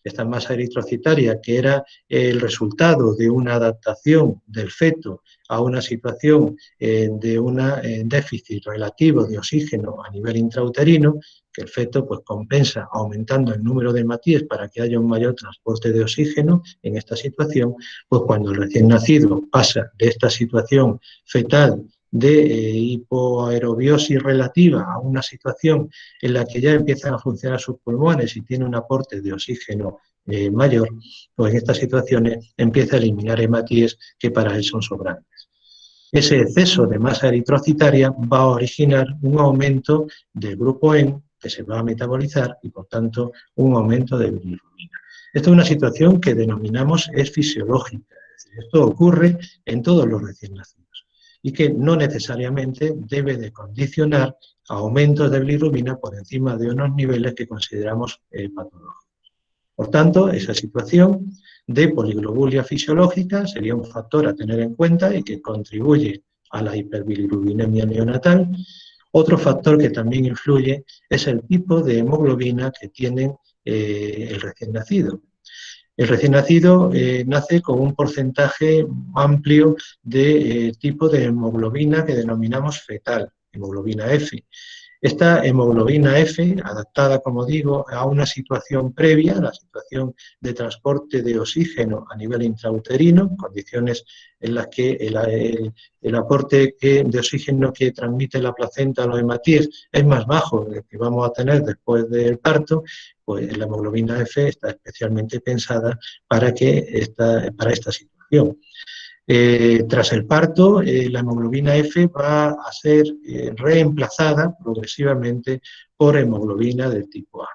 Esta masa eritrocitaria, que era el resultado de una adaptación del feto a una situación de un déficit relativo de oxígeno a nivel intrauterino, que el feto pues, compensa aumentando el número de hematíes para que haya un mayor transporte de oxígeno en esta situación, pues cuando el recién nacido pasa de esta situación fetal de hipoaerobiosis relativa a una situación en la que ya empiezan a funcionar sus pulmones y tiene un aporte de oxígeno mayor, pues en estas situaciones empieza a eliminar hematíes que para él son sobrantes. Ese exceso de masa eritrocitaria va a originar un aumento del grupo N que se va a metabolizar y por tanto un aumento de bilirrubina. Esta es una situación que denominamos es fisiológica, es decir, esto ocurre en todos los recién nacidos y que no necesariamente debe de condicionar a aumentos de bilirrubina por encima de unos niveles que consideramos patológicos. Por tanto, esa situación de poliglobulia fisiológica sería un factor a tener en cuenta y que contribuye a la hiperbilirubinemia neonatal. Otro factor que también influye es el tipo de hemoglobina que tiene el recién nacido. El recién nacido nace con un porcentaje amplio de tipo de hemoglobina que denominamos fetal, hemoglobina F. Esta hemoglobina F, adaptada, como digo, a una situación previa, la situación de transporte de oxígeno a nivel intrauterino, condiciones en las que el aporte de oxígeno que transmite la placenta a los hematíes es más bajo del que vamos a tener después del parto, pues la hemoglobina F está especialmente pensada para esta situación. Tras el parto, la hemoglobina F va a ser reemplazada progresivamente por hemoglobina del tipo A.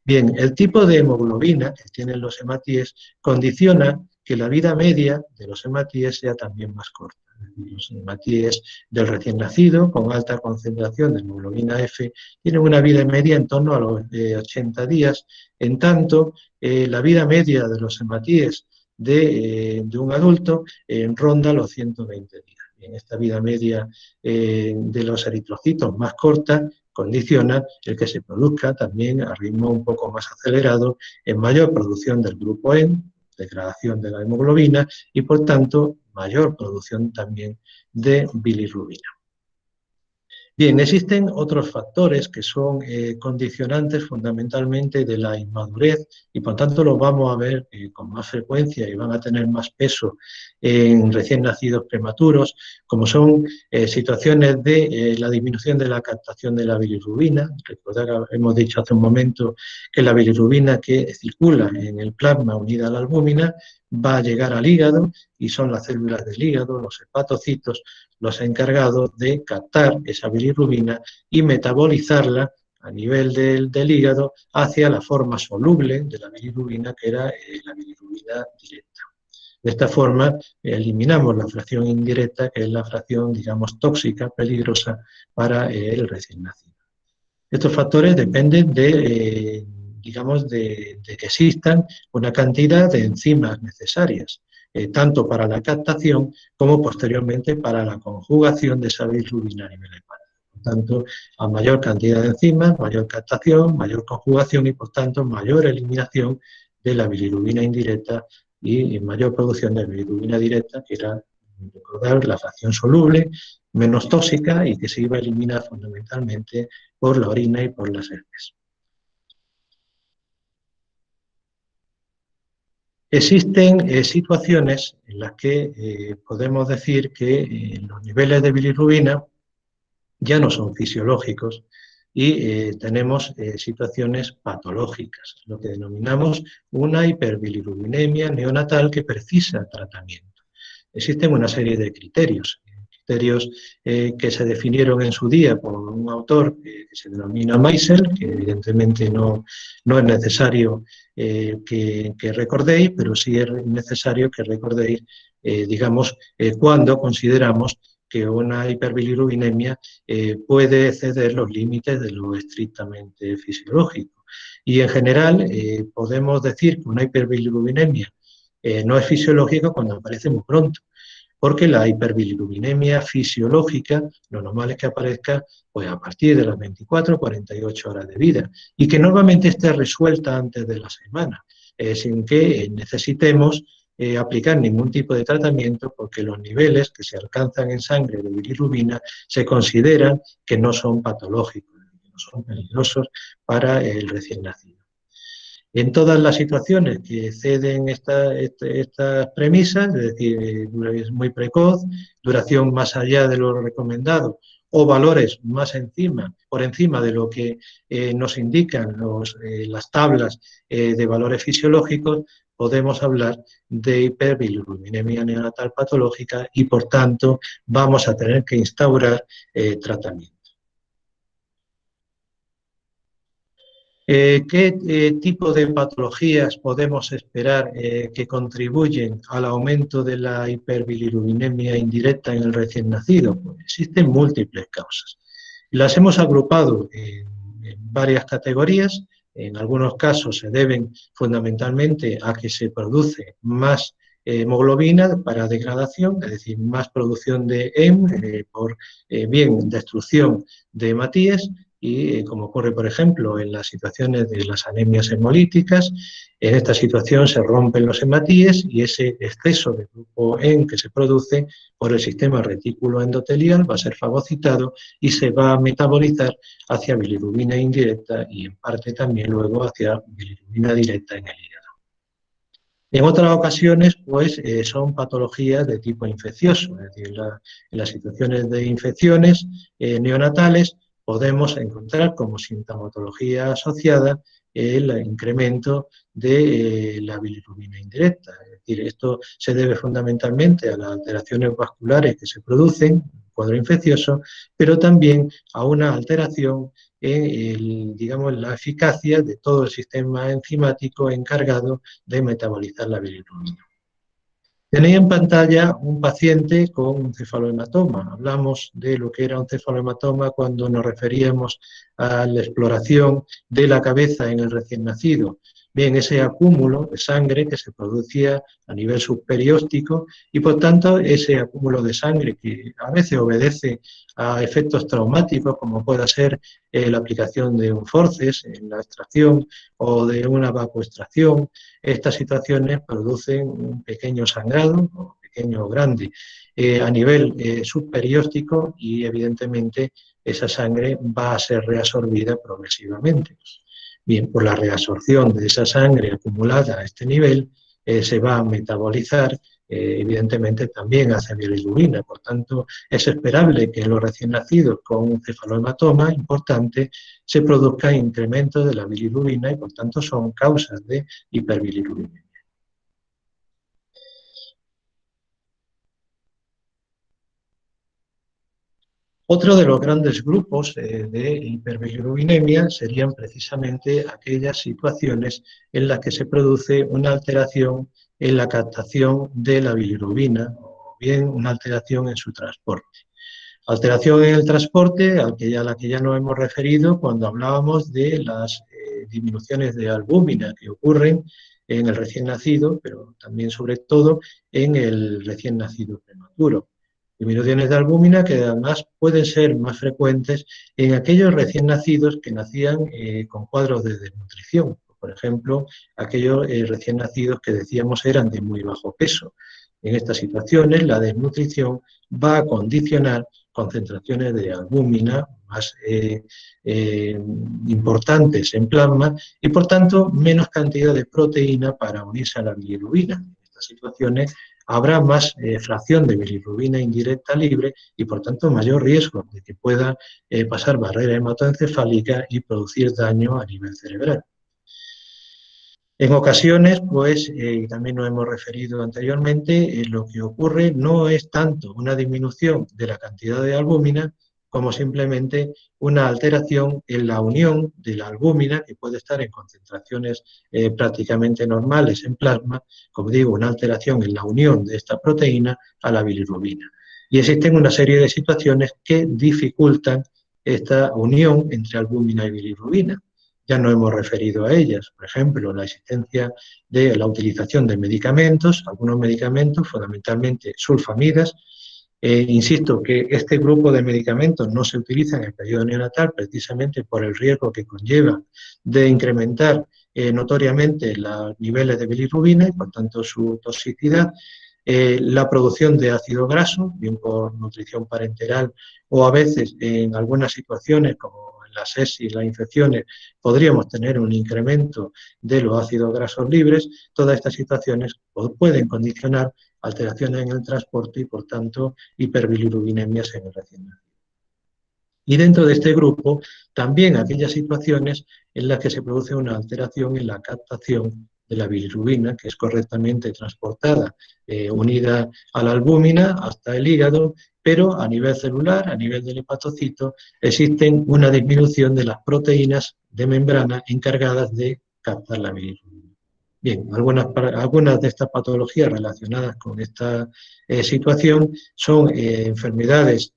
Bien, el tipo de hemoglobina que tienen los hematíes condiciona que la vida media de los hematíes sea también más corta. Los hematíes del recién nacido con alta concentración de hemoglobina F tienen una vida media en torno a los 80 días, en tanto la vida media de los hematíes de un adulto ronda los 120 días. En esta vida media de los eritrocitos más corta condiciona el que se produzca también a ritmo un poco más acelerado en mayor producción del grupo E, degradación de la hemoglobina y por tanto mayor producción también de bilirrubina. Bien, existen otros factores que son condicionantes fundamentalmente de la inmadurez y por tanto los vamos a ver con más frecuencia y van a tener más peso en recién nacidos prematuros, como son situaciones de la disminución de la captación de la bilirrubina. Recordad que hemos dicho hace un momento que la bilirrubina que circula en el plasma unida a la albúmina va a llegar al hígado y son las células del hígado, los hepatocitos, los encargados de captar esa bilirrubina y metabolizarla a nivel del hígado hacia la forma soluble de la bilirrubina, que era la bilirrubina directa. De esta forma, eliminamos la fracción indirecta, que es la fracción, digamos, tóxica, peligrosa para el recién nacido. Estos factores dependen digamos, de que existan una cantidad de enzimas necesarias, tanto para la captación como posteriormente para la conjugación de esa bilirrubina a nivel hepático. Por tanto, a mayor cantidad de enzimas, mayor captación, mayor conjugación y, por tanto, mayor eliminación de la bilirrubina indirecta y mayor producción de bilirrubina directa, que era, recordar, la fracción soluble, menos tóxica y que se iba a eliminar fundamentalmente por la orina y por las heces. Existen situaciones en las que podemos decir que los niveles de bilirrubina ya no son fisiológicos y tenemos situaciones patológicas, lo que denominamos una hiperbilirubinemia neonatal que precisa tratamiento. Existen una serie de criterios que se definieron en su día por un autor que se denomina Meisel, que evidentemente no es necesario que recordéis, pero sí es necesario que recordéis, digamos, cuando consideramos que una hiperbilirubinemia puede exceder los límites de lo estrictamente fisiológico. Y en general podemos decir que una hiperbilirubinemia no es fisiológica cuando aparece muy pronto, porque la hiperbilirubinemia fisiológica, lo normal es que aparezca pues, a partir de las 24 o 48 horas de vida y que normalmente esté resuelta antes de la semana, sin que necesitemos aplicar ningún tipo de tratamiento porque los niveles que se alcanzan en sangre de bilirrubina se consideran que no son patológicos, que no son peligrosos para el recién nacido. En todas las situaciones que exceden estas premisas, es decir, es muy precoz, duración más allá de lo recomendado o valores más por encima de lo que nos indican las tablas de valores fisiológicos, podemos hablar de hiperbilirubinemia neonatal patológica y, por tanto, vamos a tener que instaurar tratamiento. ¿Qué tipo de patologías podemos esperar que contribuyen al aumento de la hiperbilirubinemia indirecta en el recién nacido? Pues existen múltiples causas. Las hemos agrupado en varias categorías En algunos casos se deben fundamentalmente a que se produce más hemoglobina para degradación, es decir, más producción de hemo por bien destrucción de hematíes y como ocurre, por ejemplo, en las situaciones de las anemias hemolíticas, en esta situación se rompen los hematíes y ese exceso de grupo hemo que se produce por el sistema retículo endotelial va a ser fagocitado y se va a metabolizar hacia bilirrubina indirecta y en parte también luego hacia bilirrubina directa en el hígado. En otras ocasiones, pues, son patologías de tipo infeccioso, es decir, en las situaciones de infecciones neonatales podemos encontrar como sintomatología asociada el incremento de la bilirrubina indirecta. Es decir, esto se debe fundamentalmente a las alteraciones vasculares que se producen, un cuadro infeccioso, pero también a una alteración en digamos, la eficacia de todo el sistema enzimático encargado de metabolizar la bilirrubina. Tenéis en pantalla un paciente con un cefalohematoma. Hablamos de lo que era un cefalohematoma cuando nos referíamos a la exploración de la cabeza en el recién nacido. Bien, ese acúmulo de sangre que se producía a nivel subperióstico y, por tanto, ese acúmulo de sangre que a veces obedece a efectos traumáticos, como pueda ser la aplicación de un forceps en la extracción o de una vacoextracción. Estas situaciones producen un pequeño sangrado, pequeño o grande, a nivel subperióstico y evidentemente esa sangre va a ser reabsorbida progresivamente. Bien, por la reabsorción de esa sangre acumulada a este nivel se va a metabolizar evidentemente también hacia bilirrubina. Por tanto, es esperable que en los recién nacidos con un cefalohematoma importante se produzca incremento de la bilirrubina y por tanto son causas de hiperbilirrubinemia. Otro de los grandes grupos de hiperbilirrubinemia serían precisamente aquellas situaciones en las que se produce una alteración en la captación de la bilirrubina o bien una alteración en su transporte. Alteración en el transporte a la que ya nos hemos referido cuando hablábamos de las disminuciones de albúmina que ocurren en el recién nacido, pero también sobre todo en el recién nacido prematuro. Disminuciones de albúmina que además pueden ser más frecuentes en aquellos recién nacidos que nacían con cuadros de desnutrición. Por ejemplo, aquellos recién nacidos que decíamos eran de muy bajo peso. En estas situaciones, la desnutrición va a condicionar concentraciones de albúmina más importantes en plasma y, por tanto, menos cantidad de proteína para unirse a la bilirrubina. En estas situaciones habrá más fracción de bilirrubina indirecta libre y, por tanto, mayor riesgo de que pueda pasar barrera hematoencefálica y producir daño a nivel cerebral. En ocasiones, pues, y también nos hemos referido anteriormente, lo que ocurre no es tanto una disminución de la cantidad de albúmina como simplemente una alteración en la unión de la albúmina, que puede estar en concentraciones prácticamente normales en plasma, como digo, una alteración en la unión de esta proteína a la bilirrubina. Y existen una serie de situaciones que dificultan esta unión entre albúmina y bilirrubina. Ya nos hemos referido a ellas, por ejemplo, la existencia de la utilización de medicamentos, algunos medicamentos, fundamentalmente sulfamidas. Insisto que este grupo de medicamentos no se utiliza en el periodo neonatal precisamente por el riesgo que conlleva de incrementar notoriamente los niveles de bilirrubina y por tanto su toxicidad. La producción de ácido graso, bien por nutrición parenteral o a veces en algunas situaciones como en la sepsis, las infecciones, podríamos tener un incremento de los ácidos grasos libres. Todas estas situaciones pueden condicionar alteraciones en el transporte y, por tanto, hiperbilirubinemias en el recién nacido. Y dentro de este grupo, también aquellas situaciones en las que se produce una alteración en la captación de la bilirrubina, que es correctamente transportada, unida a la albúmina hasta el hígado, pero a nivel celular, a nivel del hepatocito, existen una disminución de las proteínas de membrana encargadas de captar la bilirrubina. Bien, algunas de estas patologías relacionadas con esta situación son enfermedades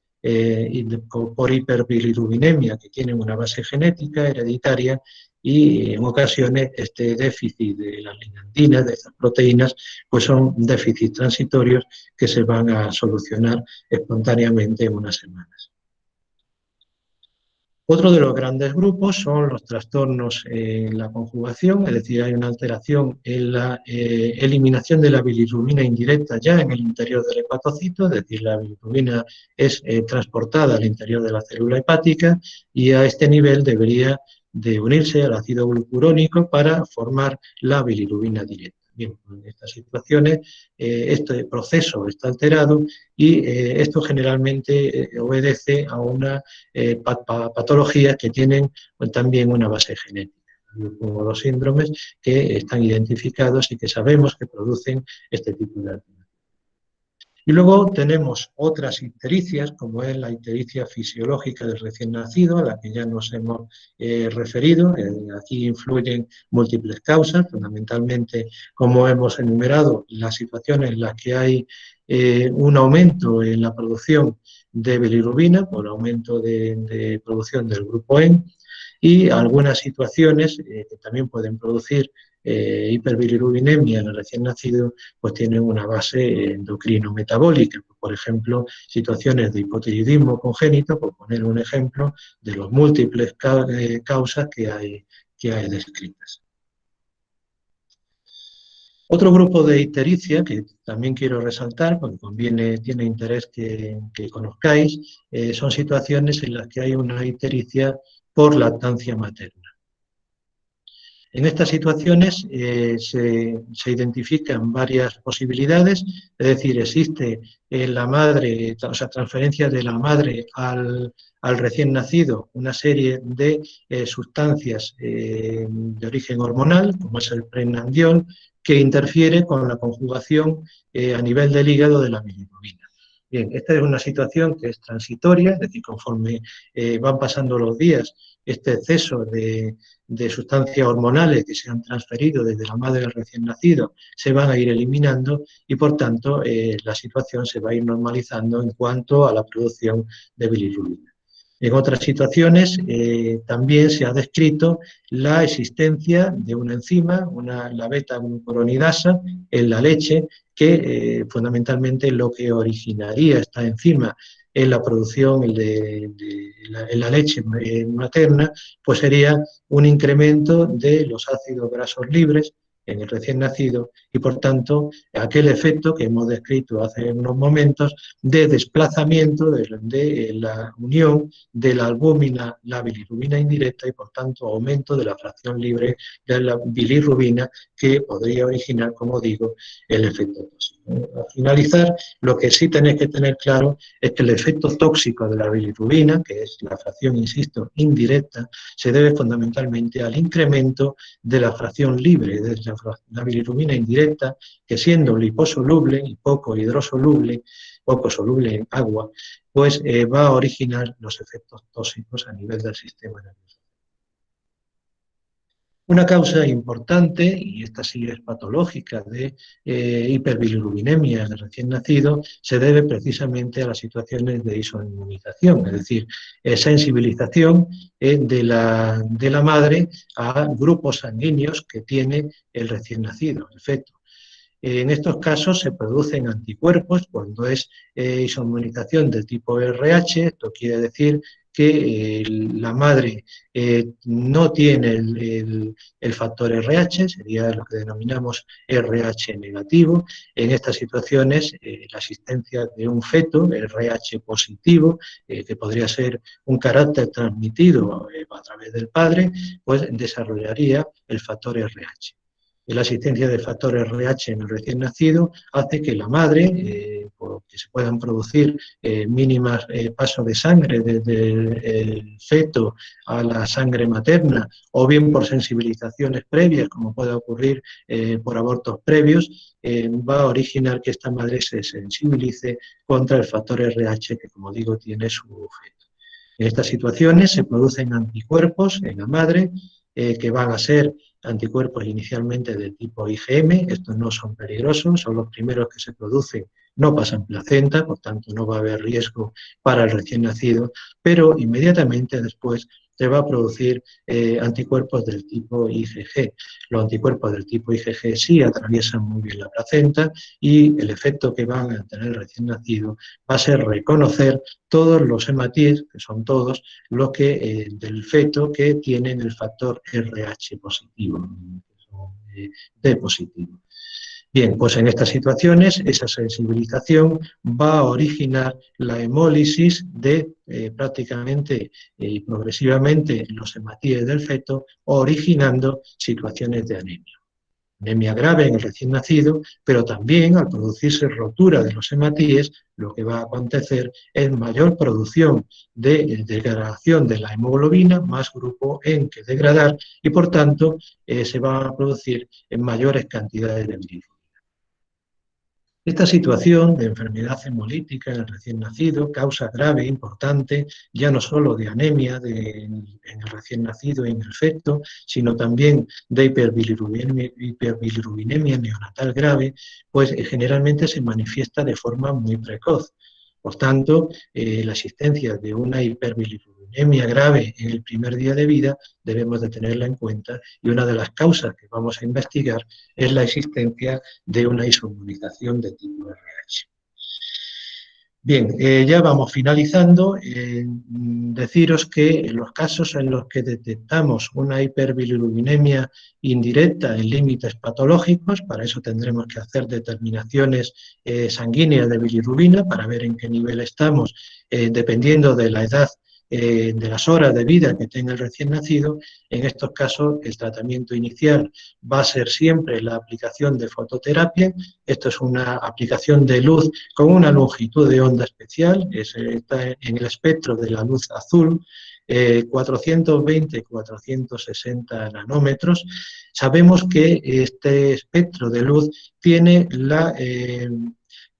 por hiperbilirubinemia que tienen una base genética hereditaria y en ocasiones este déficit de las ligandinas, de estas proteínas, pues son déficits transitorios que se van a solucionar espontáneamente en unas semanas. Otro de los grandes grupos son los trastornos en la conjugación, es decir, hay una alteración en la eliminación de la bilirrubina indirecta ya en el interior del hepatocito, es decir, la bilirrubina es transportada al interior de la célula hepática y a este nivel debería de unirse al ácido glucurónico para formar la bilirrubina directa. Bien, en estas situaciones este proceso está alterado y esto generalmente obedece a una patologías que tienen también una base genética, como los síndromes que están identificados y que sabemos que producen este tipo de alteraciones. Y luego tenemos otras ictericias, como es la ictericia fisiológica del recién nacido, a la que ya nos hemos referido. Aquí influyen múltiples causas, fundamentalmente, como hemos enumerado, las situaciones en las que hay un aumento en la producción de bilirrubina por aumento de producción del grupo E y algunas situaciones que también pueden producir hiperbilirubinemia en el recién nacido, pues tienen una base endocrino-metabólica. Por ejemplo, situaciones de hipotiroidismo congénito, por poner un ejemplo, de los múltiples causas que hay descritas. Otro grupo de ictericia que también quiero resaltar, porque tiene interés que conozcáis, son situaciones en las que hay una ictericia por lactancia materna. En estas situaciones se identifican varias posibilidades, es decir, existe en la madre, o sea, transferencia de la madre al recién nacido una serie de sustancias de origen hormonal, como es el prenandiol, que interfiere con la conjugación a nivel del hígado de la bilirrubina. Bien, esta es una situación que es transitoria, es decir, conforme van pasando los días, este exceso de sustancias hormonales que se han transferido desde la madre del recién nacido se van a ir eliminando y, por tanto, la situación se va a ir normalizando en cuanto a la producción de bilirrubina. En otras situaciones también se ha descrito la existencia de una enzima, la beta-glucuronidasa, en la leche, que fundamentalmente lo que originaría esta enzima en la producción en la leche materna, pues sería un incremento de los ácidos grasos libres en el recién nacido y, por tanto, aquel efecto que hemos descrito hace unos momentos de desplazamiento de la unión de la albúmina, la bilirrubina indirecta y, por tanto, aumento de la fracción libre de la bilirrubina que podría originar, como digo, el efecto tóxico. Al finalizar, lo que sí tenéis que tener claro es que el efecto tóxico de la bilirrubina, que es la fracción, insisto, indirecta, se debe fundamentalmente al incremento de la fracción libre de la bilirrubina indirecta, que siendo liposoluble y poco hidrosoluble, poco soluble en agua, pues va a originar los efectos tóxicos a nivel del sistema nervioso. Una causa importante, y esta sí es patológica, de hiperbilirubinemia del recién nacido, se debe precisamente a las situaciones de isoinmunización, es decir, sensibilización de la madre a grupos sanguíneos que tiene el recién nacido, el feto. En estos casos se producen anticuerpos cuando es inmunización del tipo RH, esto quiere decir que la madre no tiene el factor RH, sería lo que denominamos RH negativo. En estas situaciones, la existencia de un feto, RH positivo, que podría ser un carácter transmitido a través del padre, pues desarrollaría el factor RH. La asistencia del factor RH en el recién nacido hace que la madre, que se puedan producir mínimas pasos de sangre desde el feto a la sangre materna, o bien por sensibilizaciones previas, como puede ocurrir por abortos previos, va a originar que esta madre se sensibilice contra el factor RH que, como digo, tiene su feto. En estas situaciones se producen anticuerpos en la madre que van a ser anticuerpos inicialmente del tipo IgM, estos no son peligrosos, son los primeros que se producen, no pasan placenta, por tanto no va a haber riesgo para el recién nacido, pero inmediatamente después se va a producir anticuerpos del tipo IgG. Los anticuerpos del tipo IgG sí atraviesan muy bien la placenta y el efecto que van a tener el recién nacido va a ser reconocer todos los hematíes, que son todos, los que del feto que tienen el factor RH positivo, D positivo. Bien, pues en estas situaciones esa sensibilización va a originar la hemólisis de prácticamente y progresivamente los hematíes del feto, originando situaciones de anemia. Anemia grave en el recién nacido, pero también al producirse rotura de los hematíes, lo que va a acontecer es mayor producción de degradación de la hemoglobina, más grupo en que degradar, y por tanto se van a producir en mayores cantidades de bilirrubina. Esta situación de enfermedad hemolítica en el recién nacido, causa grave, importante, ya no solo de anemia en el recién nacido y en el feto, sino también de hiperbilirubinemia neonatal grave, pues generalmente se manifiesta de forma muy precoz. Por tanto, la existencia de una hiperbilirubinemia grave en el primer día de vida debemos de tenerla en cuenta, y una de las causas que vamos a investigar es la existencia de una inmunización de tipo RH. Bien, ya vamos finalizando. Deciros que en los casos en los que detectamos una hiperbilirubinemia indirecta en límites patológicos, para eso tendremos que hacer determinaciones sanguíneas de bilirrubina para ver en qué nivel estamos, dependiendo de la edad de las horas de vida que tenga el recién nacido. En estos casos el tratamiento inicial va a ser siempre la aplicación de fototerapia. Esto es una aplicación de luz con una longitud de onda especial, está en el espectro de la luz azul, 420-460 nanómetros. Sabemos que este espectro de luz tiene la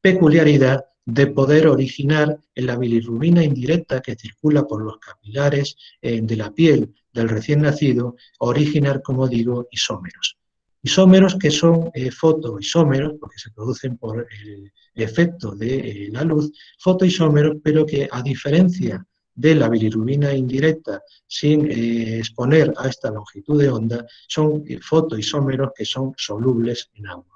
peculiaridad de poder originar en la bilirrubina indirecta que circula por los capilares de la piel del recién nacido, originar, como digo, isómeros. Isómeros que son fotoisómeros, porque se producen por el efecto de la luz, fotoisómeros, pero que a diferencia de la bilirrubina indirecta sin exponer a esta longitud de onda, son fotoisómeros que son solubles en agua.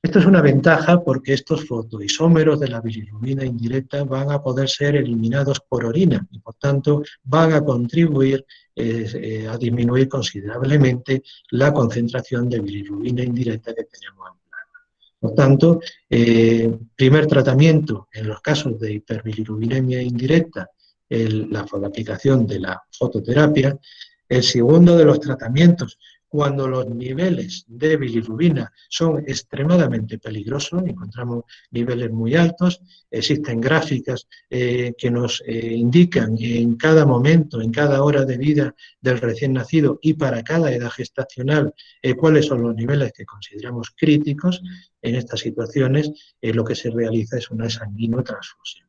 Esto es una ventaja porque estos fotoisómeros de la bilirrubina indirecta van a poder ser eliminados por orina y por tanto van a contribuir a disminuir considerablemente la concentración de bilirrubina indirecta que tenemos en plasma. Por tanto, primer tratamiento en los casos de hiperbilirubinemia indirecta, la aplicación de la fototerapia. El segundo de los tratamientos, cuando los niveles de bilirrubina son extremadamente peligrosos, encontramos niveles muy altos, existen gráficas que nos indican en cada momento, en cada hora de vida del recién nacido y para cada edad gestacional cuáles son los niveles que consideramos críticos. En estas situaciones lo que se realiza es una sanguinotransfusión.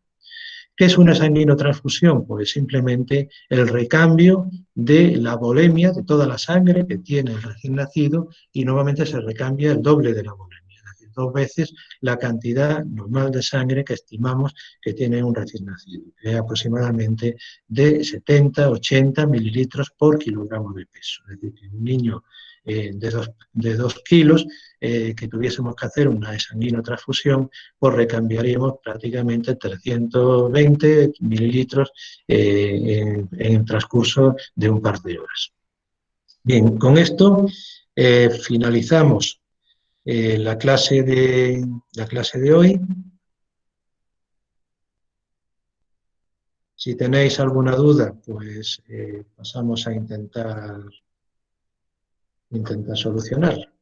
¿Qué es una sanguinotransfusión? Pues simplemente el recambio de la volemia, de toda la sangre que tiene el recién nacido, y normalmente se recambia el doble de la volemia, es decir, 2 veces la cantidad normal de sangre que estimamos que tiene un recién nacido, que es aproximadamente de 70-80 mililitros por kilogramo de peso. Es decir, que un niño de 2 kilos que tuviésemos que hacer una sanguinotransfusión, pues recambiaríamos prácticamente 320 mililitros en el transcurso de un par de horas. Bien, con esto finalizamos la clase de hoy. Si tenéis alguna duda, pues pasamos a intentar solucionarla.